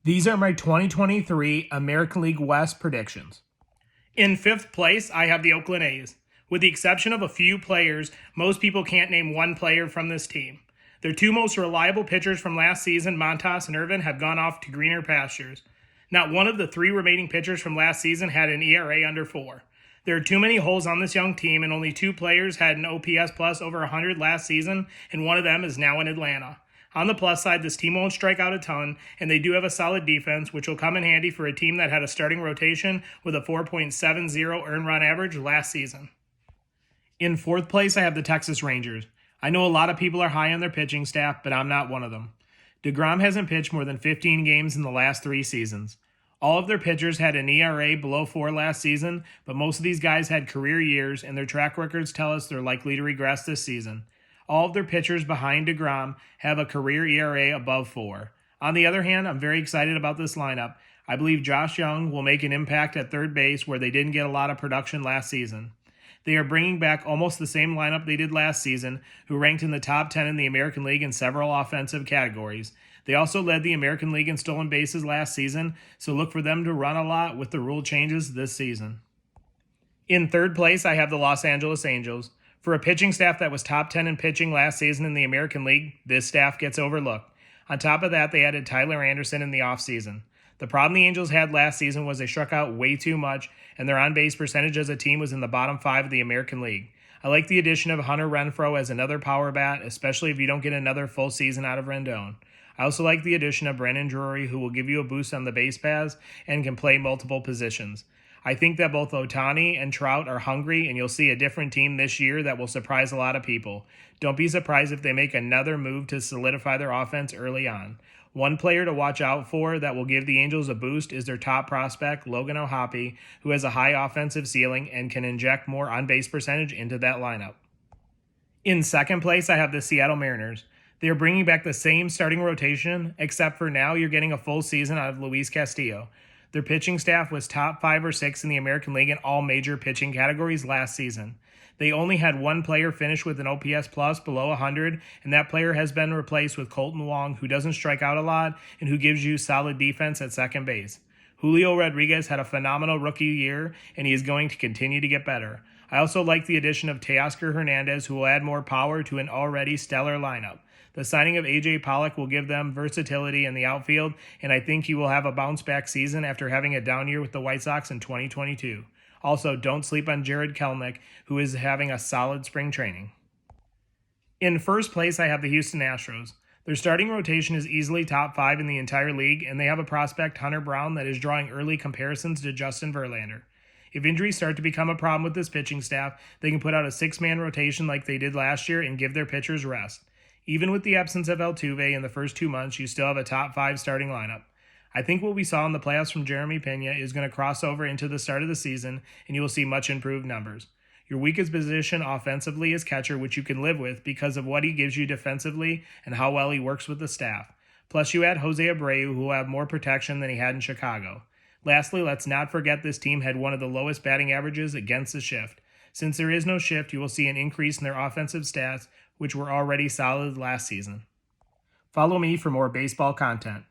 These are my 2023 American League West predictions. In fifth place, I have the Oakland A's. With the exception of a few players, most people can't name one player from this team. Their two most reliable pitchers from last season, Montas and Irvin, have gone off to greener pastures. Not one of the three remaining pitchers from last season had an ERA under 4. There are too many holes on this young team, and only 2 players had an OPS plus over 100 last season, and one of them is now in Atlanta. On the plus side, this team won't strike out a ton, and they do have a solid defense, which will come in handy for a team that had a starting rotation with a 4.70 earned run average last season. In fourth place, I have the Texas Rangers. I know a lot of people are high on their pitching staff, but I'm not one of them. DeGrom hasn't pitched more than 15 games in the last 3 seasons. All of their pitchers had an ERA below 4 last season, but most of these guys had career years, and their track records tell us they're likely to regress this season. All of their pitchers behind DeGrom have a career ERA above 4. On the other hand, I'm very excited about this lineup. I believe Josh Young will make an impact at third base where they didn't get a lot of production last season. They are bringing back almost the same lineup they did last season, who ranked in the top 10 in the American League in several offensive categories. They also led the American League in stolen bases last season, so look for them to run a lot with the rule changes this season. In third place, I have the Los Angeles Angels. For a pitching staff that was top 10 in pitching last season in the American League, this staff gets overlooked. On top of that, they added Tyler Anderson in the offseason. The problem the Angels had last season was they struck out way too much, and their on-base percentage as a team was in the bottom 5 of the American League. I like the addition of Hunter Renfroe as another power bat, especially if you don't get another full season out of Rendon. I also like the addition of Brandon Drury, who will give you a boost on the base paths and can play multiple positions. I think that both Ohtani and Trout are hungry, and you'll see a different team this year that will surprise a lot of people. Don't be surprised if they make another move to solidify their offense early on. One player to watch out for that will give the Angels a boost is their top prospect, Logan O'Hoppe, who has a high offensive ceiling and can inject more on-base percentage into that lineup. In second place, I have the Seattle Mariners. They are bringing back the same starting rotation, except for now you're getting a full season out of Luis Castillo. Their pitching staff was top 5 or 6 in the American League in all major pitching categories last season. They only had one player finish with an OPS plus below 100, and that player has been replaced with Colton Wong, who doesn't strike out a lot and who gives you solid defense at second base. Julio Rodriguez had a phenomenal rookie year, and he is going to continue to get better. I also like the addition of Teoscar Hernandez, who will add more power to an already stellar lineup. The signing of A.J. Pollock will give them versatility in the outfield, and I think he will have a bounce-back season after having a down year with the White Sox in 2022. Also, don't sleep on Jared Kelenic, who is having a solid spring training. In first place, I have the Houston Astros. Their starting rotation is easily top 5 in the entire league, and they have a prospect, Hunter Brown, that is drawing early comparisons to Justin Verlander. If injuries start to become a problem with this pitching staff, they can put out a 6-man rotation like they did last year and give their pitchers rest. Even with the absence of Altuve in the first 2 months, you still have a top 5 starting lineup. I think what we saw in the playoffs from Jeremy Pena is going to cross over into the start of the season, and you will see much improved numbers. Your weakest position offensively is catcher, which you can live with because of what he gives you defensively and how well he works with the staff. Plus, you add Jose Abreu, who will have more protection than he had in Chicago. Lastly, let's not forget this team had one of the lowest batting averages against the shift. Since there is no shift, you will see an increase in their offensive stats, which were already solid last season. Follow me for more baseball content.